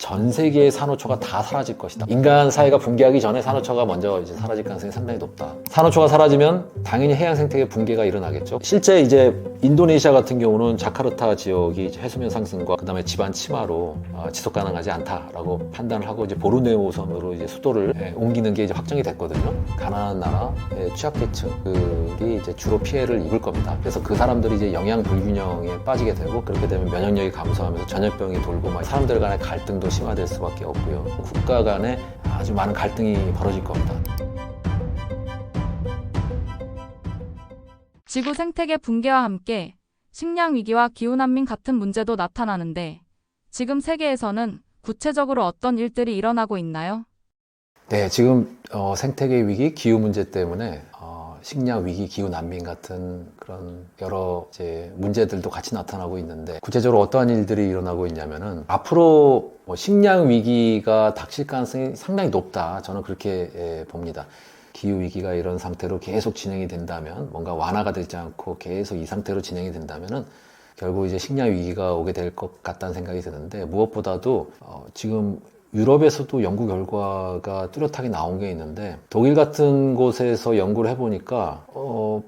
전 세계의 산호초가 다 사라질 것이다. 인간 사회가 붕괴하기 전에 산호초가 먼저 이제 사라질 가능성이 상당히 높다. 산호초가 사라지면 당연히 해양 생태계 붕괴가 일어나겠죠. 실제 이제 인도네시아 같은 경우는 자카르타 지역이 해수면 상승과 그다음에 지반 침하로 지속 가능하지 않다라고 판단을 하고 이제 보르네오 섬으로 이제 수도를 옮기는 게 이제 확정이 됐거든요. 가난한 나라의 취약계층들이 이제 주로 피해를 입을 겁니다. 그래서 그 사람들이 이제 영양 불균형에 빠지게 되고 그렇게 되면 면역력이 감소하면서 전염병이 돌고 막 사람들 간의 갈등도 심화될 수밖에 없고요. 국가 간에 아주 많은 갈등이 벌어질 겁니다. 지구 생태계 붕괴와 함께 식량 위기와 기후난민 같은 문제도 나타나는데 지금 세계에서는 구체적으로 어떤 일들이 일어나고 있나요? 네, 지금 생태계 위기, 기후 문제 때문에 식량 위기, 기후 난민 같은 그런 여러 이제 문제들도 같이 나타나고 있는데 구체적으로 어떠한 일들이 일어나고 있냐면은 앞으로 식량 위기가 닥칠 가능성이 상당히 높다. 저는 그렇게 봅니다. 기후 위기가 이런 상태로 계속 진행이 된다면 뭔가 완화가 되지 않고 계속 이 상태로 진행이 된다면은 결국 이제 식량 위기가 오게 될 것 같다는 생각이 드는데 무엇보다도 지금 유럽에서도 연구 결과가 뚜렷하게 나온 게 있는데 독일 같은 곳에서 연구를 해보니까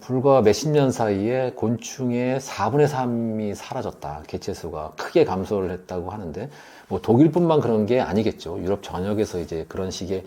불과 몇십 년 사이에 곤충의 4분의 3이 사라졌다. 개체수가 크게 감소를 했다고 하는데 뭐 독일뿐만 그런 게 아니겠죠. 유럽 전역에서 이제 그런 식의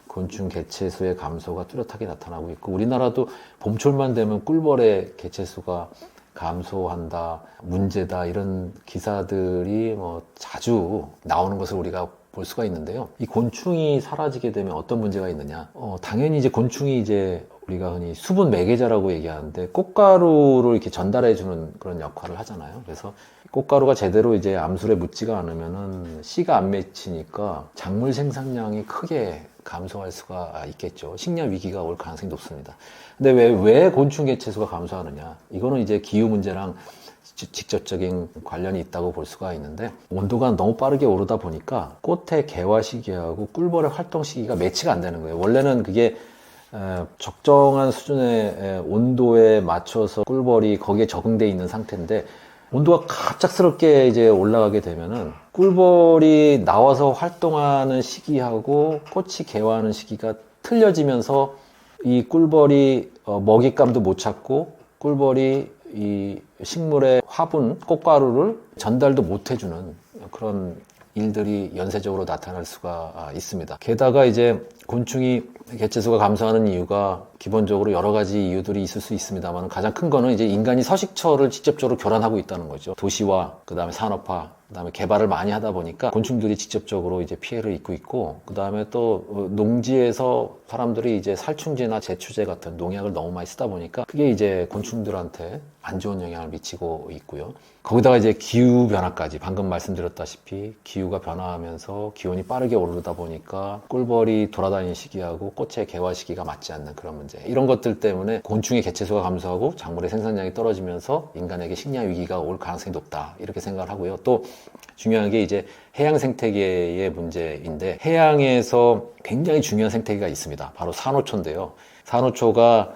곤충 개체수의 감소가 뚜렷하게 나타나고 있고 우리나라도 봄철만 되면 꿀벌의 개체수가 감소한다, 문제다 이런 기사들이 뭐 자주 나오는 것을 우리가 볼 수가 있는데요. 이 곤충이 사라지게 되면 어떤 문제가 있느냐? 당연히 이제 곤충이 이제 우리가 흔히 수분 매개자라고 얘기하는데 꽃가루를 이렇게 전달해 주는 그런 역할을 하잖아요. 그래서 꽃가루가 제대로 이제 암술에 묻지가 않으면은 씨가 안 맺히니까 작물 생산량이 크게 감소할 수가 있겠죠. 식량 위기가 올 가능성이 높습니다. 근데 왜 곤충 개체수가 감소하느냐? 이거는 이제 기후 문제랑 직접적인 관련이 있다고 볼 수가 있는데 온도가 너무 빠르게 오르다 보니까 꽃의 개화 시기하고 꿀벌의 활동 시기가 매치가 안 되는 거예요. 원래는 그게 적정한 수준의 온도에 맞춰서 꿀벌이 거기에 적응돼 있는 상태인데 온도가 갑작스럽게 이제 올라가게 되면은 꿀벌이 나와서 활동하는 시기하고 꽃이 개화하는 시기가 틀려지면서 이 꿀벌이 먹잇감도 못 찾고 꿀벌이 이 식물의 화분, 꽃가루를 전달도 못 해주는 그런 일들이 연쇄적으로 나타날 수가 있습니다. 게다가 이제 곤충이 개체수가 감소하는 이유가 기본적으로 여러 가지 이유들이 있을 수 있습니다만 가장 큰 거는 이제 인간이 서식처를 직접적으로 교란하고 있다는 거죠. 도시화, 그 다음에 산업화, 그 다음에 개발을 많이 하다 보니까 곤충들이 직접적으로 이제 피해를 입고 있고, 그 다음에 또 농지에서 사람들이 이제 살충제나 제초제 같은 농약을 너무 많이 쓰다 보니까 그게 이제 곤충들한테 안 좋은 영향을 미치고 있고요. 거기다가 이제 기후 변화까지 방금 말씀드렸다시피 기후가 변화하면서 기온이 빠르게 오르다 보니까 꿀벌이 돌아다니는 시기하고 꽃의 개화 시기가 맞지 않는 그런 문제, 이런 것들 때문에 곤충의 개체수가 감소하고 작물의 생산량이 떨어지면서 인간에게 식량 위기가 올 가능성이 높다 이렇게 생각을 하고요. 또 중요한 게 이제 해양 생태계의 문제인데 해양에서 굉장히 중요한 생태계가 있습니다. 바로 산호초인데요. 산호초가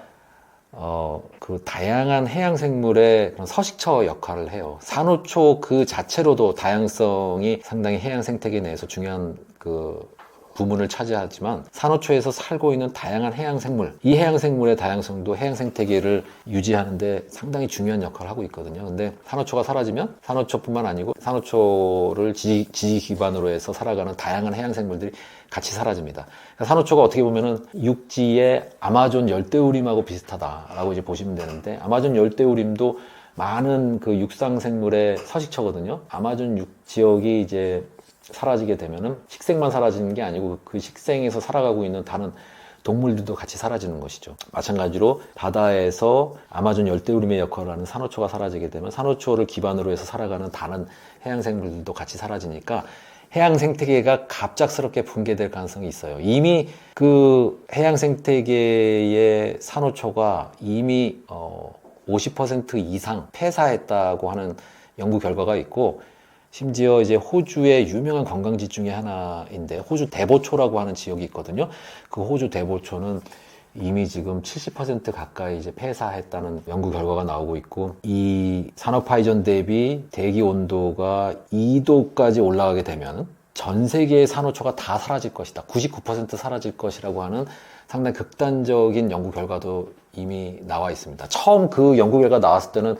그 다양한 해양 생물의 그런 서식처 역할을 해요. 산호초 그 자체로도 다양성이 상당히 해양 생태계 내에서 중요한 그 부문을 차지하지만 산호초에서 살고 있는 다양한 해양 생물, 이 해양 생물의 다양성도 해양 생태계를 유지하는데 상당히 중요한 역할을 하고 있거든요. 근데 산호초가 사라지면 산호초뿐만 아니고 산호초를 지지 기반으로 해서 살아가는 다양한 해양 생물들이 같이 사라집니다. 그러니까 산호초가 어떻게 보면은 육지의 아마존 열대우림하고 비슷하다라고 이제 보시면 되는데 아마존 열대우림도 많은 그 육상 생물의 서식처거든요. 아마존 지역이 이제 사라지게 되면은 식생만 사라지는 게 아니고 그 식생에서 살아가고 있는 다른 동물들도 같이 사라지는 것이죠. 마찬가지로 바다에서 아마존 열대우림의 역할을 하는 산호초가 사라지게 되면 산호초를 기반으로 해서 살아가는 다른 해양 생물들도 같이 사라지니까 해양 생태계가 갑작스럽게 붕괴될 가능성이 있어요. 이미 그 해양 생태계의 산호초가 이미 50% 이상 폐사했다고 하는 연구 결과가 있고, 심지어 이제 호주의 유명한 관광지 중에 하나인데 호주 대보초라고 하는 지역이 있거든요. 그 호주 대보초는 이미 지금 70% 가까이 이제 폐사했다는 연구 결과가 나오고 있고, 이 산업화 이전 대비 대기 온도가 2도까지 올라가게 되면 전 세계의 산호초가 다 사라질 것이다. 99% 사라질 것이라고 하는 상당히 극단적인 연구 결과도 이미 나와 있습니다. 처음 그 연구 결과 나왔을 때는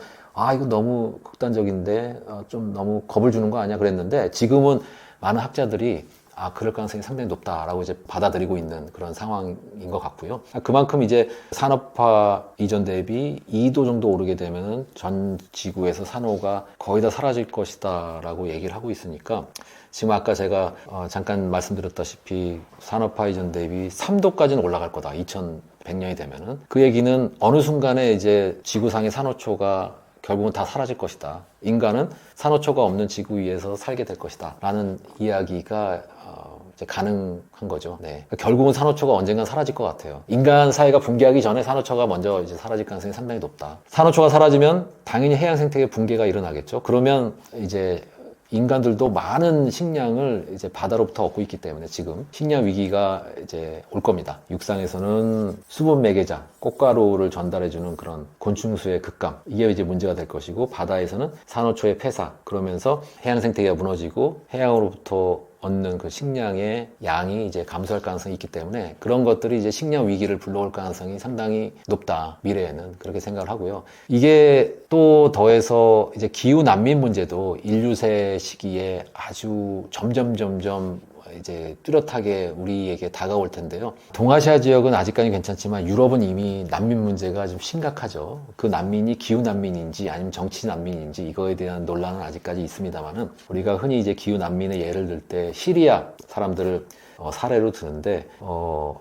이거 너무 극단적인데 좀 너무 겁을 주는 거 아니야 그랬는데 지금은 많은 학자들이 그럴 가능성이 상당히 높다라고 이제 받아들이고 있는 그런 상황인 것 같고요. 그만큼 이제 산업화 이전 대비 2도 정도 오르게 되면은 전 지구에서 산호가 거의 다 사라질 것이다라고 얘기를 하고 있으니까 지금 아까 제가 잠깐 말씀드렸다시피 산업화 이전 대비 3도까지는 올라갈 거다. 2100년이 되면은 그 얘기는 어느 순간에 이제 지구상의 산호초가 결국은 다 사라질 것이다. 인간은 산호초가 없는 지구 위에서 살게 될 것이다. 라는 이야기가 이제 가능한 거죠. 네. 결국은 산호초가 언젠간 사라질 것 같아요. 인간 사회가 붕괴하기 전에 산호초가 먼저 이제 사라질 가능성이 상당히 높다. 산호초가 사라지면 당연히 해양 생태계 붕괴가 일어나겠죠. 그러면 이제 인간들도 많은 식량을 이제 바다로부터 얻고 있기 때문에 지금 식량 위기가 이제 올 겁니다. 육상에서는 수분 매개자, 꽃가루를 전달해주는 그런 곤충수의 급감, 이게 이제 문제가 될 것이고, 바다에서는 산호초의 폐사, 그러면서 해양 생태계가 무너지고 해양으로부터 얻는 그 식량의 양이 이제 감소할 가능성이 있기 때문에 그런 것들이 이제 식량 위기를 불러올 가능성이 상당히 높다. 미래에는 그렇게 생각을 하고요. 이게 또 더해서 이제 기후 난민 문제도 인류세 시기에 아주 점점 이제 뚜렷하게 우리에게 다가올 텐데요. 동아시아 지역은 아직까지 괜찮지만 유럽은 이미 난민 문제가 좀 심각하죠. 그 난민이 기후 난민인지 아니면 정치 난민인지 이거에 대한 논란은 아직까지 있습니다만은 우리가 흔히 이제 기후 난민의 예를 들 때 시리아 사람들을 사례로 드는데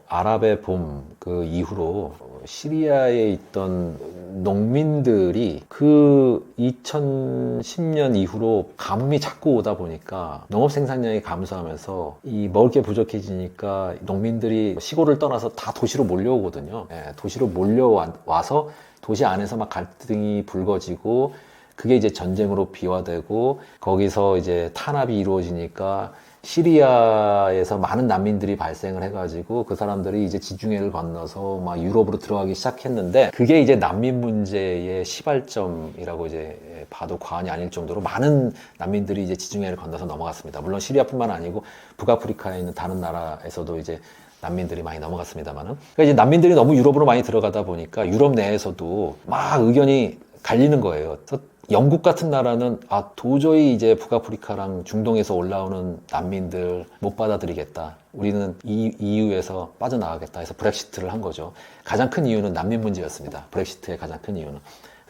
아랍의 봄 그 이후로 시리아에 있던 농민들이 그 2010년 이후로 가뭄이 자꾸 오다 보니까 농업 생산량이 감소하면서 이 먹을 게 부족해지니까 농민들이 시골을 떠나서 다 도시로 몰려오거든요. 도시로 몰려와서 도시 안에서 막 갈등이 불거지고 그게 이제 전쟁으로 비화되고 거기서 이제 탄압이 이루어지니까 시리아에서 많은 난민들이 발생을 해가지고 그 사람들이 이제 지중해를 건너서 막 유럽으로 들어가기 시작했는데 그게 이제 난민 문제의 시발점이라고 이제 봐도 과언이 아닐 정도로 많은 난민들이 이제 지중해를 건너서 넘어갔습니다. 물론 시리아뿐만 아니고 북아프리카에 있는 다른 나라에서도 이제 난민들이 많이 넘어갔습니다만은 그러니까 이제 난민들이 너무 유럽으로 많이 들어가다 보니까 유럽 내에서도 막 의견이 갈리는 거예요. 그래서 영국 같은 나라는 도저히 이제 북아프리카랑 중동에서 올라오는 난민들 못 받아들이겠다. 우리는 EU에서 빠져나가겠다 해서 브렉시트를 한 거죠. 가장 큰 이유는 난민 문제였습니다. 브렉시트의 가장 큰 이유는.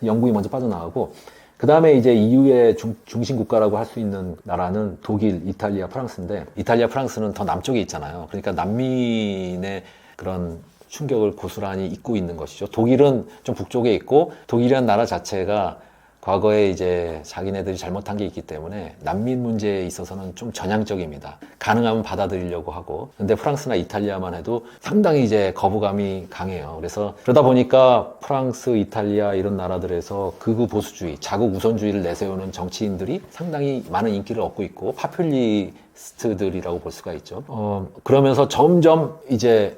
영국이 먼저 빠져나가고 그 다음에 이제 EU의 중심 국가라고 할 수 있는 나라는 독일, 이탈리아, 프랑스인데 이탈리아, 프랑스는 더 남쪽에 있잖아요. 그러니까 난민의 그런 충격을 고스란히 입고 있는 것이죠. 독일은 좀 북쪽에 있고 독일이라는 나라 자체가 과거에 이제 자기네들이 잘못한 게 있기 때문에 난민 문제에 있어서는 좀 전향적입니다. 가능하면 받아들이려고 하고. 근데 프랑스나 이탈리아만 해도 상당히 이제 거부감이 강해요. 그래서 그러다 보니까 프랑스, 이탈리아 이런 나라들에서 극우 보수주의, 자국 우선주의를 내세우는 정치인들이 상당히 많은 인기를 얻고 있고 파퓰리스트들이라고 볼 수가 있죠. 그러면서 점점 이제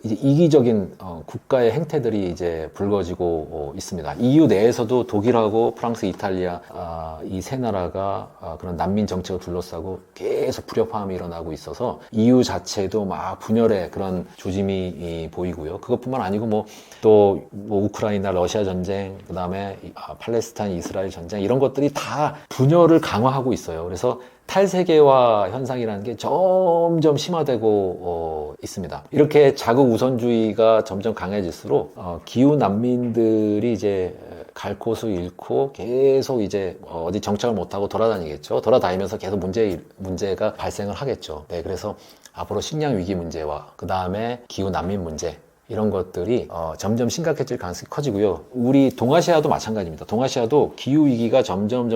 이기적인 국가의 행태들이 이제 불거지고 있습니다. EU 내에서도 독일하고 프랑스, 이탈리아 이 세 나라가 그런 난민 정책을 둘러싸고 계속 불협화음이 일어나고 있어서 EU 자체도 막 분열의 그런 조짐이 보이고요. 그것뿐만 아니고 또 우크라이나, 러시아 전쟁, 그 다음에 팔레스타인, 이스라엘 전쟁 이런 것들이 다 분열을 강화하고 있어요. 그래서 탈세계화 현상이라는 게 점점 심화되고 있습니다. 이렇게 자국 우선주의가 점점 강해질수록 기후 난민들이 이제 갈 곳을 잃고 계속 이제 어디 정착을 못하고 돌아다니겠죠. 돌아다니면서 계속 문제가 발생을 하겠죠. 네, 그래서 앞으로 식량 위기 문제와 그 다음에 기후 난민 문제 이런 것들이 점점 심각해질 가능성이 커지고요. 우리 동아시아도 마찬가지입니다. 동아시아도 기후 위기가 점점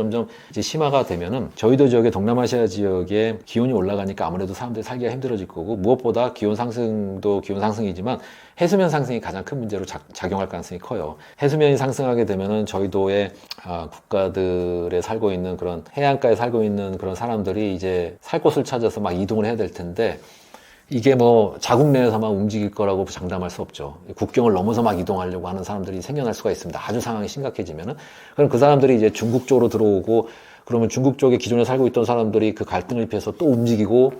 이제 심화가 되면은 저희도 지역의 동남아시아 지역에 기온이 올라가니까 아무래도 사람들이 살기가 힘들어질 거고 무엇보다 기온 상승도 기온 상승이지만 해수면 상승이 가장 큰 문제로 작용할 가능성이 커요. 해수면이 상승하게 되면은 저희도의 국가들에 살고 있는 그런 해안가에 살고 있는 그런 사람들이 이제 살 곳을 찾아서 막 이동을 해야 될 텐데 이게 자국 내에서만 움직일 거라고 장담할 수 없죠. 국경을 넘어서 막 이동하려고 하는 사람들이 생겨날 수가 있습니다. 아주 상황이 심각해지면은. 그럼 그 사람들이 이제 중국 쪽으로 들어오고, 그러면 중국 쪽에 기존에 살고 있던 사람들이 그 갈등을 피해서 또 움직이고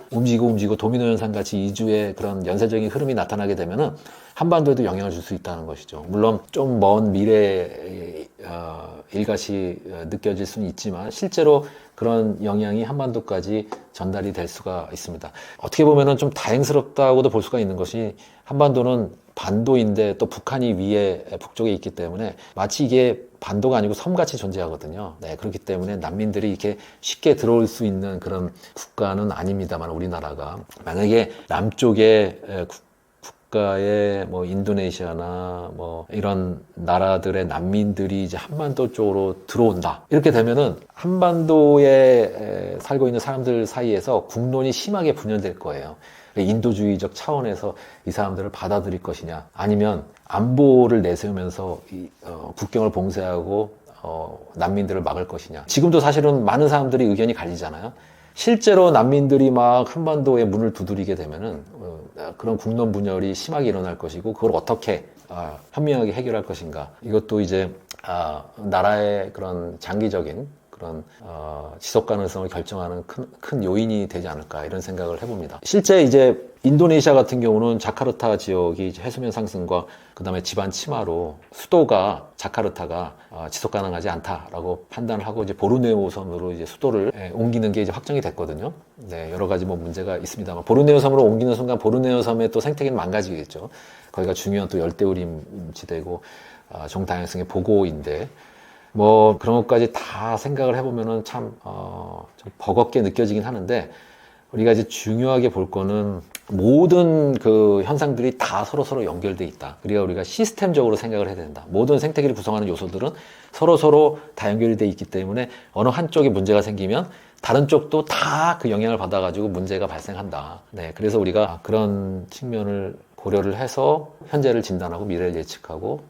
도미노 현상 같이 이주의 그런 연쇄적인 흐름이 나타나게 되면은 한반도에도 영향을 줄 수 있다는 것이죠. 물론 좀 먼 미래에 일같이 느껴질 수는 있지만 실제로 그런 영향이 한반도까지 전달이 될 수가 있습니다. 어떻게 보면은 좀 다행스럽다고도 볼 수가 있는 것이 한반도는 반도인데 또 북한이 위에 북쪽에 있기 때문에 마치 이게 반도가 아니고 섬같이 존재하거든요. 네, 그렇기 때문에 난민들이 이렇게 쉽게 들어올 수 있는 그런 국가는 아닙니다만 우리나라가 만약에 남쪽에 국가의 뭐 인도네시아나 뭐 이런 나라들의 난민들이 이제 한반도 쪽으로 들어온다. 이렇게 되면은 한반도에 살고 있는 사람들 사이에서 국론이 심하게 분열될 거예요. 인도주의적 차원에서 이 사람들을 받아들일 것이냐, 아니면 안보를 내세우면서 국경을 봉쇄하고 난민들을 막을 것이냐. 지금도 사실은 많은 사람들이 의견이 갈리잖아요. 실제로 난민들이 막 한반도에 문을 두드리게 되면은 그런 국론 분열이 심하게 일어날 것이고 그걸 어떻게 현명하게 해결할 것인가. 이것도 이제 나라의 그런 장기적인 그런 지속 가능성을 결정하는 큰 요인이 되지 않을까 이런 생각을 해봅니다. 실제 이제 인도네시아 같은 경우는 자카르타 지역이 해수면 상승과 그다음에 지반 침하로 수도가 자카르타가 지속 가능하지 않다라고 판단을 하고 이제 보르네오 섬으로 이제 수도를 옮기는 게 이제 확정이 됐거든요. 네, 여러 가지 뭐 문제가 있습니다만 보르네오 섬으로 옮기는 순간 보르네오 섬의 또 생태계는 망가지겠죠. 거기가 중요한 또 열대우림 지대고 종다양성의 보고인데. 뭐 그런 것까지 다 생각을 해보면은 참 좀 버겁게 느껴지긴 하는데 우리가 이제 중요하게 볼 거는 모든 그 현상들이 다 서로 연결돼 있다. 그러니까 우리가 시스템적으로 생각을 해야 된다. 모든 생태계를 구성하는 요소들은 서로 다 연결이 돼 있기 때문에 어느 한쪽에 문제가 생기면 다른 쪽도 다 그 영향을 받아가지고 문제가 발생한다. 네, 그래서 우리가 그런 측면을 고려를 해서 현재를 진단하고 미래를 예측하고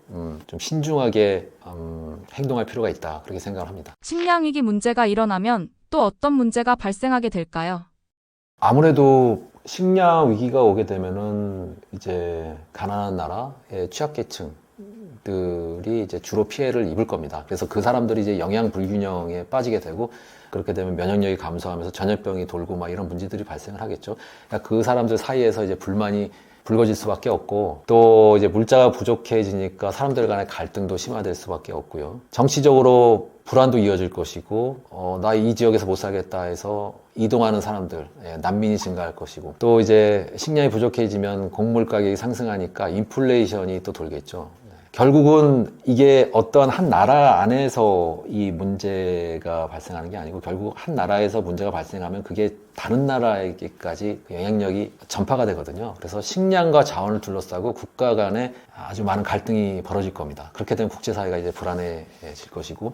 좀 신중하게 행동할 필요가 있다. 그렇게 생각을 합니다. 식량위기 문제가 일어나면 또 어떤 문제가 발생하게 될까요? 아무래도 식량 위기가 오게 되면은 이제 가난한 나라의 취약계층들이 이제 주로 피해를 입을 겁니다. 그래서 그 사람들이 이제 영양 불균형에 빠지게 되고 그렇게 되면 면역력이 감소하면서 전염병이 돌고 막 이런 문제들이 발생을 하겠죠. 그러니까 그 사람들 사이에서 이제 불만이 불거질 수밖에 없고 또 이제 물자가 부족해지니까 사람들 간의 갈등도 심화될 수밖에 없고요. 정치적으로 불안도 이어질 것이고 나 이 지역에서 못 살겠다 해서 이동하는 사람들, 난민이 증가할 것이고 또 이제 식량이 부족해지면 곡물 가격이 상승하니까 인플레이션이 또 돌겠죠. 결국은 이게 어떤 한 나라 안에서 이 문제가 발생하는 게 아니고 결국 한 나라에서 문제가 발생하면 그게 다른 나라에게까지 영향력이 전파가 되거든요. 그래서 식량과 자원을 둘러싸고 국가 간에 아주 많은 갈등이 벌어질 겁니다. 그렇게 되면 국제사회가 이제 불안해질 것이고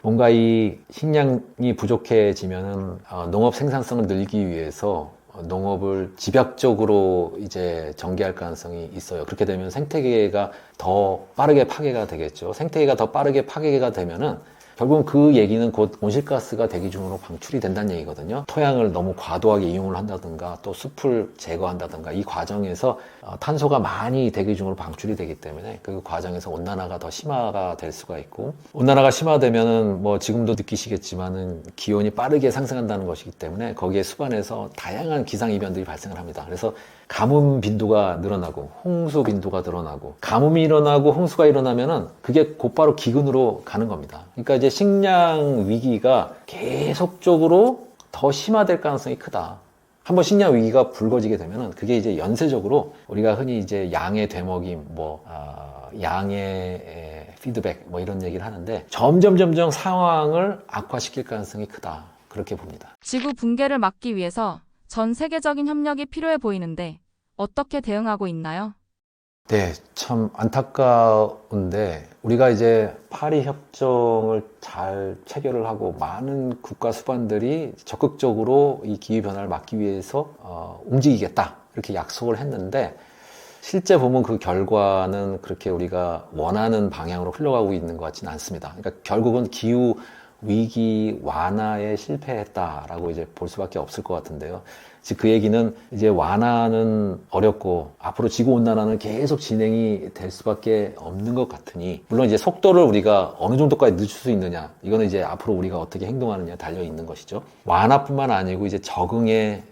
뭔가 이 식량이 부족해지면은 농업 생산성을 늘리기 위해서 농업을 집약적으로 이제 전개할 가능성이 있어요. 그렇게 되면 생태계가 더 빠르게 파괴가 되겠죠. 생태계가 더 빠르게 파괴가 되면은 결국은 그 얘기는 곧 온실가스가 대기 중으로 방출이 된다는 얘기거든요. 토양을 너무 과도하게 이용을 한다든가 또 숲을 제거한다든가 이 과정에서 탄소가 많이 대기 중으로 방출이 되기 때문에 그 과정에서 온난화가 더 심화가 될 수가 있고 온난화가 심화되면은 뭐 지금도 느끼시겠지만은 기온이 빠르게 상승한다는 것이기 때문에 거기에 수반해서 다양한 기상이변들이 발생을 합니다. 그래서 가뭄 빈도가 늘어나고 홍수 빈도가 늘어나고 가뭄이 일어나고 홍수가 일어나면은 그게 곧바로 기근으로 가는 겁니다. 그러니까 이제 식량 위기가 계속적으로 더 심화될 가능성이 크다. 한번 식량 위기가 불거지게 되면은 그게 이제 연쇄적으로 우리가 흔히 이제 양의 되먹임, 양의 피드백 뭐 이런 얘기를 하는데 점점 상황을 악화시킬 가능성이 크다. 그렇게 봅니다. 지구 붕괴를 막기 위해서 전 세계적인 협력이 필요해 보이는데 어떻게 대응하고 있나요? 네, 참 안타까운데 우리가 이제 파리 협정을 잘 체결을 하고 많은 국가 수반들이 적극적으로 이 기후 변화를 막기 위해서 움직이겠다 이렇게 약속을 했는데 실제 보면 그 결과는 그렇게 우리가 원하는 방향으로 흘러가고 있는 것 같지는 않습니다. 그러니까 결국은 기후 위기 완화에 실패했다라고 이제 볼 수밖에 없을 것 같은데요. 즉 그 얘기는 이제 완화는 어렵고 앞으로 지구온난화는 계속 진행이 될 수밖에 없는 것 같으니, 물론 이제 속도를 우리가 어느 정도까지 늦출 수 있느냐, 이거는 이제 앞으로 우리가 어떻게 행동하느냐에 달려 있는 것이죠. 완화뿐만 아니고 이제 적응에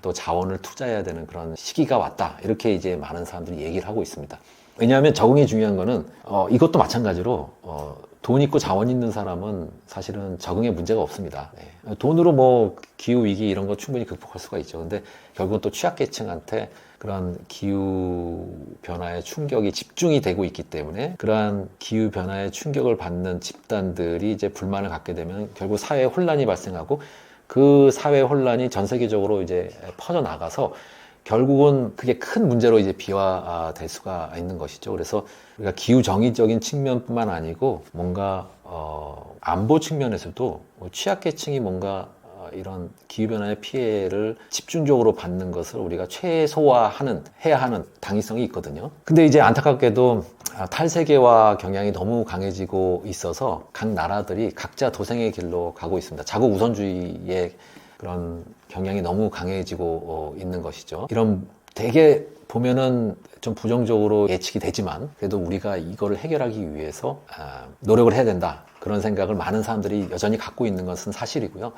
또 자원을 투자해야 되는 그런 시기가 왔다, 이렇게 이제 많은 사람들이 얘기를 하고 있습니다. 왜냐하면 적응이 중요한 거는 이것도 마찬가지로 돈 있고 자원 있는 사람은 사실은 적응에 문제가 없습니다. 네. 돈으로 뭐 기후 위기 이런 거 충분히 극복할 수가 있죠. 근데 결국은 또 취약계층한테 그런 기후 변화의 충격이 집중이 되고 있기 때문에, 그러한 기후 변화의 충격을 받는 집단들이 이제 불만을 갖게 되면 결국 사회에 혼란이 발생하고, 그 사회 혼란이 전 세계적으로 이제 퍼져 나가서 결국은 그게 큰 문제로 이제 비화될 수가 있는 것이죠. 그래서 우리가 기후 정의적인 측면뿐만 아니고 뭔가 안보 측면에서도 취약계층이 뭔가 이런 기후변화의 피해를 집중적으로 받는 것을 우리가 해야 하는 당위성이 있거든요. 근데 이제 안타깝게도 탈세계화 경향이 너무 강해지고 있어서 각 나라들이 각자 도생의 길로 가고 있습니다. 자국 우선주의의 그런 경향이 너무 강해지고 있는 것이죠. 이런 되게 보면은 좀 부정적으로 예측이 되지만, 그래도 우리가 이거를 해결하기 위해서 노력을 해야 된다, 그런 생각을 많은 사람들이 여전히 갖고 있는 것은 사실이고요.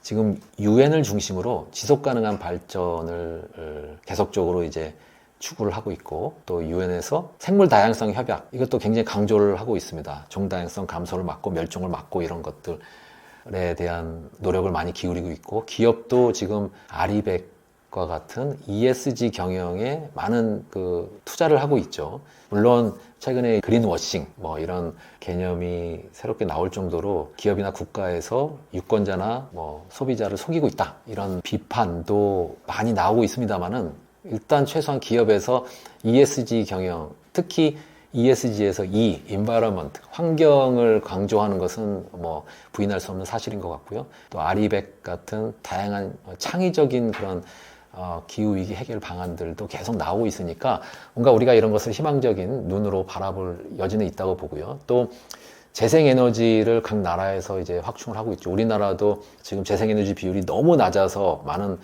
지금 유엔을 중심으로 지속 가능한 발전을 계속적으로 이제 추구를 하고 있고, 또 유엔에서 생물 다양성 협약, 이것도 굉장히 강조를 하고 있습니다. 종다양성 감소를 막고 멸종을 막고 이런 것들에 대한 노력을 많이 기울이고 있고, 기업도 지금 아리백과 같은 ESG 경영에 많은 그 투자를 하고 있죠. 물론 최근에 그린워싱 뭐 이런 개념이 새롭게 나올 정도로 기업이나 국가에서 유권자나 뭐 소비자를 속이고 있다, 이런 비판도 많이 나오고 있습니다만은, 일단 최소한 기업에서 ESG 경영, 특히 ESG에서 environment, 환경을 강조하는 것은 뭐 부인할 수 없는 사실인 것 같고요. 또 아리백 같은 다양한 창의적인 그런 기후위기 해결 방안들도 계속 나오고 있으니까 뭔가 우리가 이런 것을 희망적인 눈으로 바라볼 여지는 있다고 보고요. 또 재생에너지를 각 나라에서 이제 확충을 하고 있죠. 우리나라도 지금 재생에너지 비율이 너무 낮아서 많은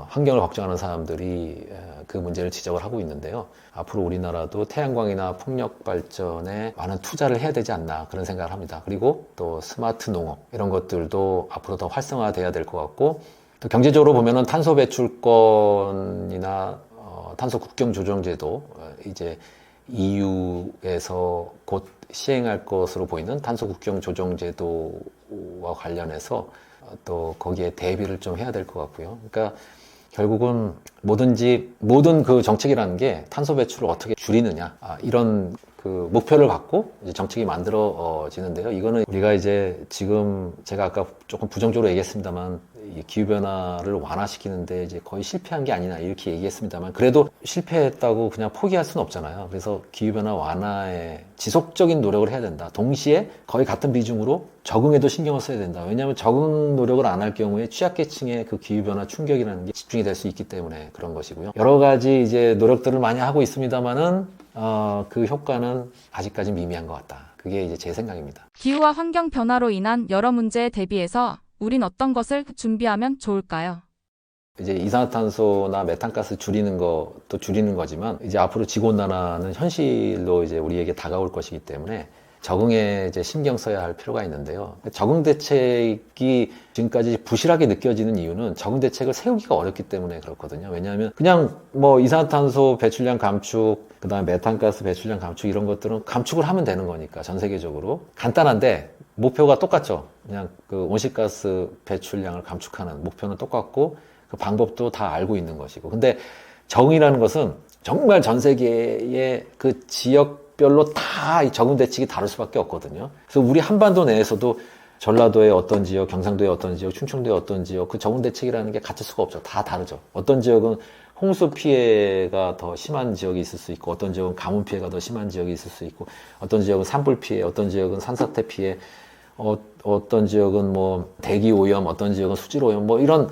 환경을 걱정하는 사람들이 그 문제를 지적을 하고 있는데요. 앞으로 우리나라도 태양광이나 풍력 발전에 많은 투자를 해야 되지 않나, 그런 생각을 합니다. 그리고 또 스마트 농업 이런 것들도 앞으로 더 활성화돼야 될 것 같고, 또 경제적으로 보면은 탄소 배출권이나 탄소 국경 조정 제도, 이제 EU에서 곧 시행할 것으로 보이는 탄소 국경 조정 제도와 관련해서 또 거기에 대비를 좀 해야 될 것 같고요. 그러니까 결국은 모든 그 정책이라는 게 탄소 배출을 어떻게 줄이느냐, 이런 그 목표를 갖고 이제 정책이 만들어지는데요. 이거는 우리가 이제 지금 제가 아까 조금 부정적으로 얘기했습니다만, 이 기후변화를 완화시키는데 이제 거의 실패한 게 아니냐, 이렇게 얘기했습니다만, 그래도 실패했다고 그냥 포기할 수는 없잖아요. 그래서 기후변화 완화에 지속적인 노력을 해야 된다. 동시에 거의 같은 비중으로 적응에도 신경을 써야 된다. 왜냐하면 적응 노력을 안 할 경우에 취약계층의 그 기후변화 충격이라는 게 집중이 될 수 있기 때문에 그런 것이고요. 여러 가지 이제 노력들을 많이 하고 있습니다만은 그 효과는 아직까지 미미한 것 같다. 그게 이제 제 생각입니다. 기후와 환경 변화로 인한 여러 문제에 대비해서 우린 어떤 것을 준비하면 좋을까요? 이제 이산화탄소나 메탄가스 줄이는 것도 줄이는 거지만, 이제 앞으로 지구온난화는 현실로 이제 우리에게 다가올 것이기 때문에 적응에 이제 신경 써야 할 필요가 있는데요. 적응 대책이 지금까지 부실하게 느껴지는 이유는 적응 대책을 세우기가 어렵기 때문에 그렇거든요. 왜냐하면 그냥 뭐 이산화탄소 배출량 감축, 그다음에 메탄가스 배출량 감축, 이런 것들은 감축을 하면 되는 거니까 전 세계적으로 간단한데 목표가 똑같죠. 그냥 그 온실가스 배출량을 감축하는 목표는 똑같고 그 방법도 다 알고 있는 것이고, 근데 적응이라는 것은 정말 전 세계의 그 지역별로 다 이 적응 대책이 다를 수밖에 없거든요. 그래서 우리 한반도 내에서도 전라도의 어떤 지역, 경상도의 어떤 지역, 충청도의 어떤 지역, 그 적응 대책이라는 게 같을 수가 없죠. 다 다르죠. 어떤 지역은 홍수 피해가 더 심한 지역이 있을 수 있고, 어떤 지역은 가뭄 피해가 더 심한 지역이 있을 수 있고, 어떤 지역은 산불 피해, 어떤 지역은 산사태 피해, 어떤 지역은 뭐 대기 오염, 어떤 지역은 수질 오염, 뭐 이런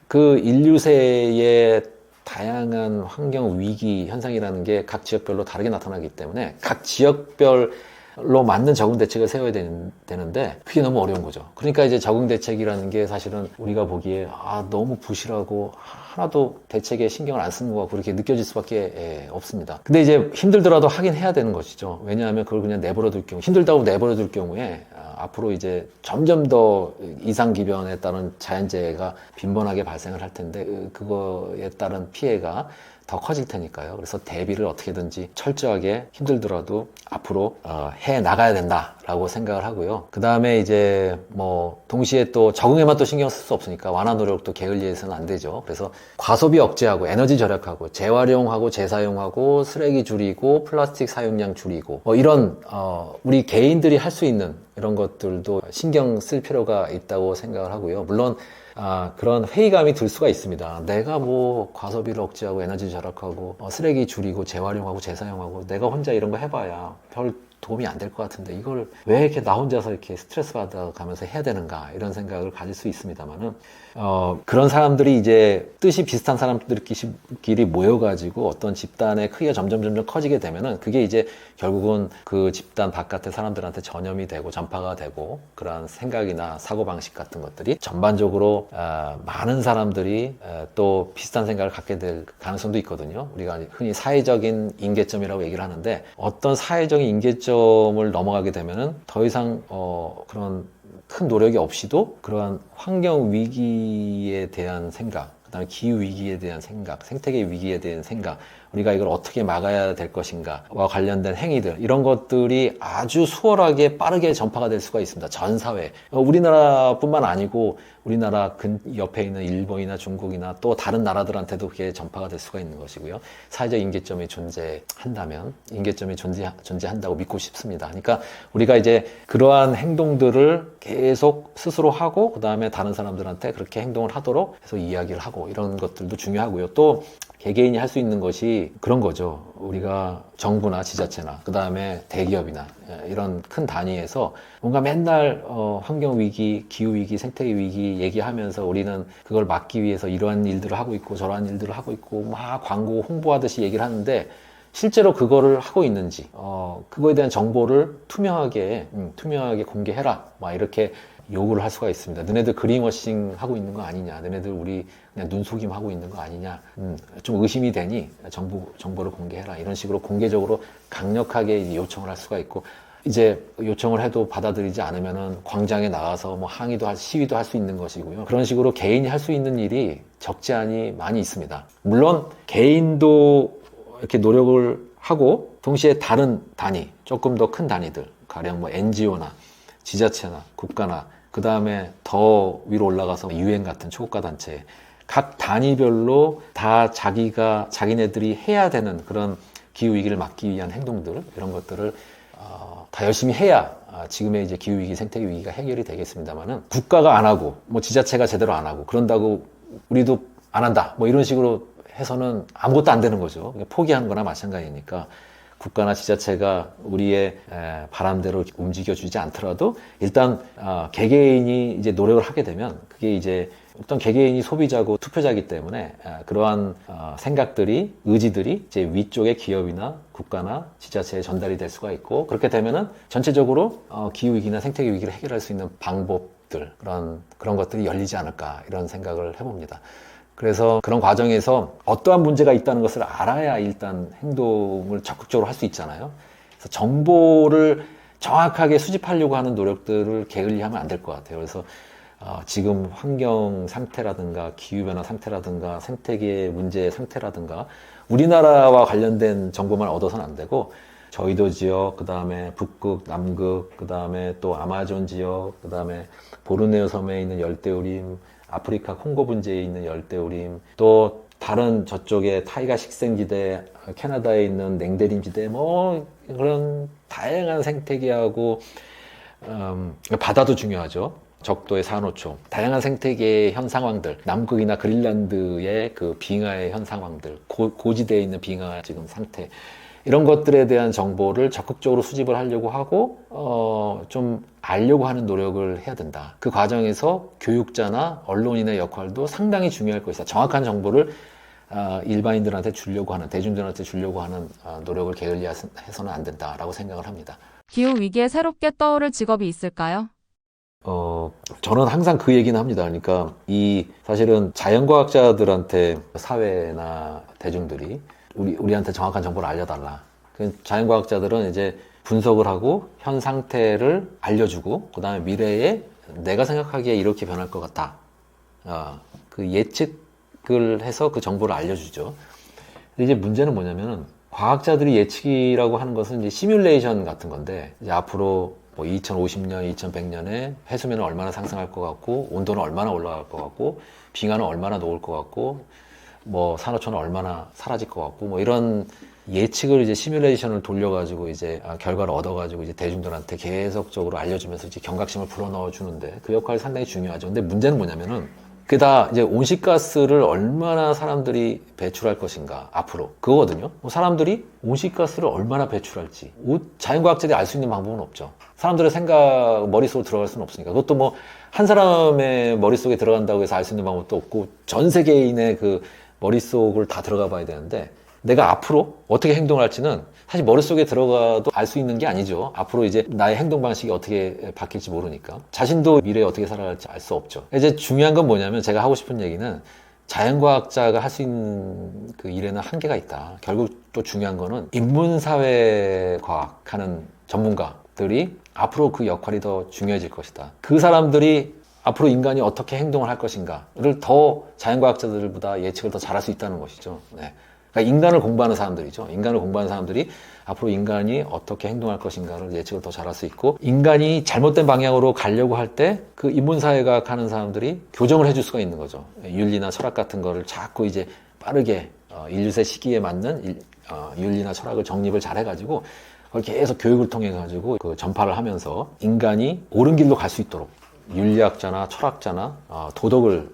그 인류세의 다양한 환경 위기 현상이라는 게 각 지역별로 다르게 나타나기 때문에 각 지역별 상황별로 맞는 적응 대책을 세워야 되는데 그게 너무 어려운 거죠. 그러니까 이제 적응 대책이라는 게 사실은 우리가 보기에 너무 부실하고 하나도 대책에 신경을 안 쓰는 것 같고 그렇게 느껴질 수밖에 없습니다. 근데 이제 힘들더라도 하긴 해야 되는 것이죠. 왜냐하면 그걸 그냥 내버려 둘 경우, 힘들다고 내버려 둘 경우에 앞으로 이제 점점 더 이상기변에 따른 자연재해가 빈번하게 발생을 할 텐데 그거에 따른 피해가 더 커질 테니까요. 그래서 대비를 어떻게든지 철저하게 힘들더라도 앞으로 해 나가야 된다라고 생각을 하고요. 그 다음에 이제 뭐 동시에 또 적응에만 또 신경 쓸 수 없으니까 완화 노력도 게을리해서는 안 되죠. 그래서 과소비 억제하고 에너지 절약하고 재활용하고 재사용하고 쓰레기 줄이고 플라스틱 사용량 줄이고 이런 우리 개인들이 할 수 있는 이런 것들도 신경 쓸 필요가 있다고 생각을 하고요. 물론 그런 회의감이 들 수가 있습니다. 내가 뭐 과소비를 억제하고 에너지 절약하고 쓰레기 줄이고 재활용하고 재사용하고 내가 혼자 이런 거 해봐야 별 도움이 안 될 것 같은데 이걸 왜 이렇게 나 혼자서 이렇게 스트레스 받아가면서 해야 되는가 이런 생각을 가질 수 있습니다만은 그런 사람들이 이제 뜻이 비슷한 사람들끼리 모여가지고 어떤 집단의 크기가 점점 커지게 되면은 그게 이제 결국은 그 집단 바깥의 사람들한테 전염이 되고 전파가 되고 그러한 생각이나 사고방식 같은 것들이 전반적으로 많은 사람들이 또 비슷한 생각을 갖게 될 가능성도 있거든요. 우리가 흔히 사회적인 임계점이라고 얘기를 하는데 어떤 사회적인 임계점을 넘어가게 되면은 더 이상 그런 큰 노력이 없이도 그러한 환경 위기에 대한 생각, 그다음에 기후 위기에 대한 생각, 생태계 위기에 대한 생각, 우리가 이걸 어떻게 막아야 될 것인가와 관련된 행위들 이런 것들이 아주 수월하게 빠르게 전파가 될 수가 있습니다. 전 사회, 우리나라뿐만 아니고 우리나라 옆에 있는 일본이나 중국이나 또 다른 나라들한테도 그게 전파가 될 수가 있는 것이고요. 사회적 임계점이 존재한다면 임계점이 존재한다고 믿고 싶습니다. 그러니까 우리가 이제 그러한 행동들을 계속 스스로 하고 그 다음에 다른 사람들한테 그렇게 행동을 하도록 해서 이야기를 하고 이런 것들도 중요하고요. 또 개개인이 할 수 있는 것이 그런 거죠. 우리가 정부나 지자체나 그 다음에 대기업이나 이런 큰 단위에서 뭔가 맨날 환경위기, 기후위기, 생태계위기 얘기하면서 우리는 그걸 막기 위해서 이러한 일들을 하고 있고 저러한 일들을 하고 있고 막 광고 홍보하듯이 얘기를 하는데 실제로 그거를 하고 있는지 그거에 대한 정보를 투명하게 공개해라 막 이렇게 요구를 할 수가 있습니다. 너네들 그린워싱 하고 있는 거 아니냐, 너네들 우리 그냥 눈속임 하고 있는 거 아니냐, 좀 의심이 되니 정보를 공개해라 이런 식으로 공개적으로 강력하게 요청을 할 수가 있고 이제 요청을 해도 받아들이지 않으면은 광장에 나가서 뭐 시위도 할 수 있는 것이고요. 그런 식으로 개인이 할 수 있는 일이 적지 않이 많이 있습니다. 물론 개인도 이렇게 노력을 하고 동시에 다른 단위, 조금 더 큰 단위들, 가령 뭐 NGO나 지자체나 국가나 그 다음에 더 위로 올라가서 유엔 같은 초국가 단체 각 단위별로 다 자기네들이 해야 되는 그런 기후위기를 막기 위한 행동들 이런 것들을 다 열심히 해야 지금의 이제 기후위기, 생태계위기가 해결이 되겠습니다만은 국가가 안 하고 뭐 지자체가 제대로 안 하고 그런다고 우리도 안 한다 뭐 이런 식으로 해서는 아무것도 안 되는 거죠. 포기하는 거나 마찬가지니까 국가나 지자체가 우리의 바람대로 움직여주지 않더라도 일단 개개인이 이제 노력을 하게 되면 그게 이제 어떤 개개인이 소비자고 투표자이기 때문에 그러한 생각들이 의지들이 이제 위쪽의 기업이나 국가나 지자체에 전달이 될 수가 있고 그렇게 되면은 전체적으로 기후 위기나 생태계 위기를 해결할 수 있는 방법들 그런 것들이 열리지 않을까 이런 생각을 해봅니다. 그래서 그런 과정에서 어떠한 문제가 있다는 것을 알아야 일단 행동을 적극적으로 할 수 있잖아요. 그래서 정보를 정확하게 수집하려고 하는 노력들을 게을리하면 안 될 것 같아요. 그래서 지금 환경 상태라든가 기후변화 상태라든가 생태계 문제 상태라든가 우리나라와 관련된 정보만 얻어서는 안 되고 저희도 지역, 그 다음에 북극, 남극, 그 다음에 또 아마존 지역, 그 다음에 보르네오 섬에 있는 열대우림, 아프리카 콩고 분지에 있는 열대우림, 또 다른 저쪽에 타이가 식생지대, 캐나다에 있는 냉대림지대, 뭐 그런 다양한 생태계하고 바다도 중요하죠. 적도의 산호초, 다양한 생태계의 현 상황들, 남극이나 그린란드의 그 빙하의 현 상황들, 고지대에 있는 빙하 지금 상태, 이런 것들에 대한 정보를 적극적으로 수집을 하려고 하고 좀 알려고 하는 노력을 해야 된다. 그 과정에서 교육자나 언론인의 역할도 상당히 중요할 것이다. 정확한 정보를 일반인들한테 주려고 하는, 대중들한테 주려고 하는 노력을 게을리해서는 안 된다라고 생각을 합니다. 기후 위기에 새롭게 떠오를 직업이 있을까요? 저는 항상 그 얘기는 합니다. 그러니까 사실은 자연과학자들한테 사회나 대중들이 우리한테 정확한 정보를 알려달라. 자연과학자들은 이제 분석을 하고 현 상태를 알려주고 그 다음에 미래에 내가 생각하기에 이렇게 변할 것 같다. 그 예측을 해서 그 정보를 알려주죠. 근데 이제 문제는 뭐냐면은 과학자들이 예측이라고 하는 것은 이제 시뮬레이션 같은 건데 이제 앞으로 뭐 2050년, 2100년에 해수면은 얼마나 상승할 것 같고 온도는 얼마나 올라갈 것 같고 빙하는 얼마나 녹을 것 같고 뭐 산호초는 얼마나 사라질 것 같고 뭐 이런 예측을 이제 시뮬레이션을 돌려가지고 이제 결과를 얻어가지고 이제 대중들한테 계속적으로 알려주면서 이제 경각심을 불어넣어 주는데 그 역할이 상당히 중요하죠. 근데 문제는 뭐냐면은 그게 다 이제 온실가스를 얼마나 사람들이 배출할 것인가 앞으로 그거거든요. 사람들이 온실가스를 얼마나 배출할지 자연과학자들이 알 수 있는 방법은 없죠. 사람들의 생각 머릿속으로 들어갈 수는 없으니까 그것도 뭐 한 사람의 머릿속에 들어간다고 해서 알 수 있는 방법도 없고 전 세계인의 그 머릿속을 다 들어가 봐야 되는데 내가 앞으로 어떻게 행동을 할지는 사실 머릿속에 들어가도 알 수 있는 게 아니죠. 앞으로 이제 나의 행동 방식이 어떻게 바뀔지 모르니까. 자신도 미래에 어떻게 살아갈지 알 수 없죠. 이제 중요한 건 뭐냐면 제가 하고 싶은 얘기는 자연과학자가 할 수 있는 그 일에는 한계가 있다. 결국 또 중요한 거는 인문사회과학 하는 전문가들이 앞으로 그 역할이 더 중요해질 것이다. 그 사람들이 앞으로 인간이 어떻게 행동을 할 것인가를 더 자연과학자들보다 예측을 더 잘할 수 있다는 것이죠. 네. 그러니까 인간을 공부하는 사람들이죠. 인간을 공부하는 사람들이 앞으로 인간이 어떻게 행동할 것인가를 예측을 더 잘할 수 있고 인간이 잘못된 방향으로 가려고 할 때 그 인문사회과학 하는 사람들이 교정을 해줄 수가 있는 거죠. 윤리나 철학 같은 거를 자꾸 이제 빠르게 인류세 시기에 맞는 윤리나 철학을 정립을 잘 해가지고 그걸 계속 교육을 통해 가지고 그 전파를 하면서 인간이 옳은 길로 갈 수 있도록 윤리학자나 철학자나 도덕을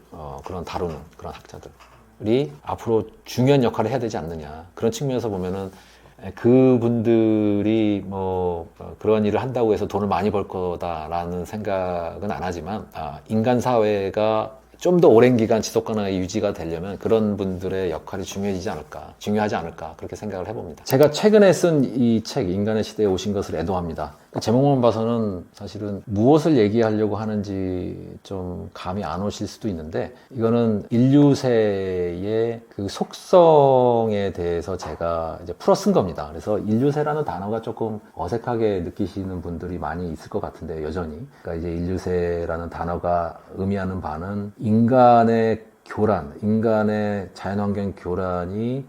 그런 다루는 그런 학자들이 앞으로 중요한 역할을 해야 되지 않느냐. 그런 측면에서 보면은 그분들이 뭐 그런 일을 한다고 해서 돈을 많이 벌 거다라는 생각은 안 하지만 인간 사회가 좀 더 오랜 기간 지속가능하게 유지가 되려면 그런 분들의 역할이 중요하지 않을까 그렇게 생각을 해봅니다. 제가 최근에 쓴 이 책 인간의 시대에 오신 것을 애도합니다. 제목만 봐서는 사실은 무엇을 얘기하려고 하는지 좀 감이 안 오실 수도 있는데 이거는 인류세의 그 속성에 대해서 제가 이제 풀어 쓴 겁니다. 그래서 인류세라는 단어가 조금 어색하게 느끼시는 분들이 많이 있을 것 같은데 여전히 그러니까 이제 인류세라는 단어가 의미하는 바는 인간의 교란, 인간의 자연환경 교란이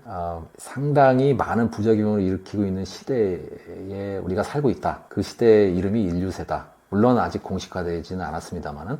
상당히 많은 부작용을 일으키고 있는 시대에 우리가 살고 있다. 그 시대의 이름이 인류세다. 물론 아직 공식화되지는 않았습니다만은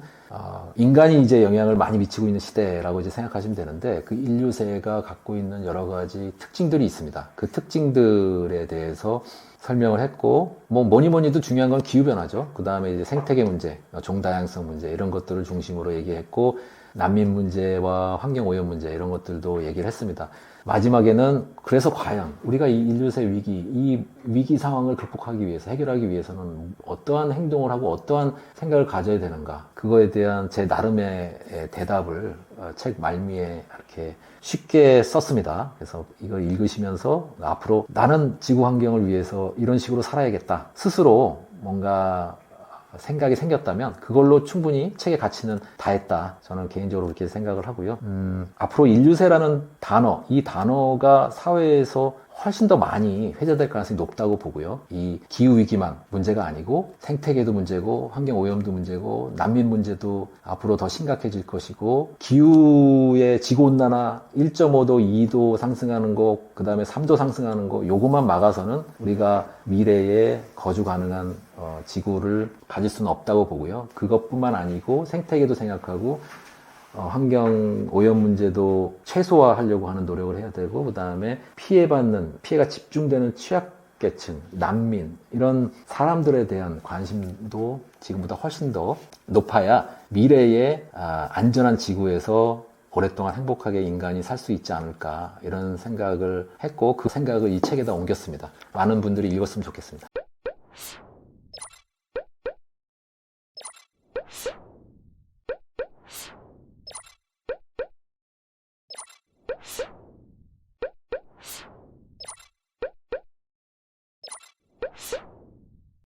인간이 이제 영향을 많이 미치고 있는 시대라고 이제 생각하시면 되는데 그 인류세가 갖고 있는 여러 가지 특징들이 있습니다. 그 특징들에 대해서 설명을 했고 뭐니도 중요한 건 기후변화죠. 그 다음에 이제 생태계 문제, 종다양성 문제 이런 것들을 중심으로 얘기했고 난민 문제와 환경오염 문제 이런 것들도 얘기를 했습니다. 마지막에는 그래서 과연 우리가 이 인류세 이 위기 상황을 극복하기 위해서 해결하기 위해서는 어떠한 행동을 하고 어떠한 생각을 가져야 되는가 그거에 대한 제 나름의 대답을 책 말미에 이렇게 쉽게 썼습니다. 그래서 이걸 읽으시면서 앞으로 나는 지구 환경을 위해서 이런 식으로 살아야겠다 스스로 뭔가 생각이 생겼다면 그걸로 충분히 책의 가치는 다했다. 저는 개인적으로 그렇게 생각을 하고요. 앞으로 인류세라는 단어, 이 단어가 사회에서 훨씬 더 많이 회자될 가능성이 높다고 보고요. 이 기후위기만 문제가 아니고 생태계도 문제고 환경오염도 문제고 난민 문제도 앞으로 더 심각해질 것이고 기후의 지구온난화 1.5도, 2도 상승하는 거, 그 다음에 3도 상승하는 거 요것만 막아서는 우리가 미래에 거주 가능한 지구를 가질 수는 없다고 보고요. 그것뿐만 아니고 생태계도 생각하고 환경 오염 문제도 최소화하려고 하는 노력을 해야 되고 그 다음에 피해가 집중되는 취약계층, 난민 이런 사람들에 대한 관심도 지금보다 훨씬 더 높아야 미래의 안전한 지구에서 오랫동안 행복하게 인간이 살 수 있지 않을까 이런 생각을 했고 그 생각을 이 책에다 옮겼습니다. 많은 분들이 읽었으면 좋겠습니다.